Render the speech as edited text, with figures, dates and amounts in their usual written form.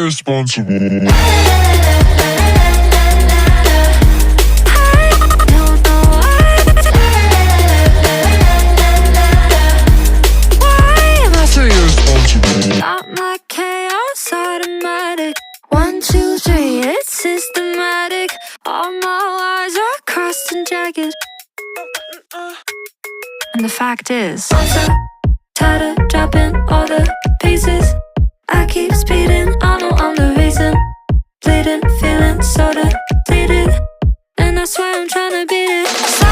irresponsible? Got my chaos automatic. 1, 2, 3, it's systematic. All my lies are crossed and jagged. And the fact is, I'm so tired of dropping all the pieces. I keep speeding, I know I'm the reason. Bleeding, feeling so depleted, and I swear I'm trying to beat it.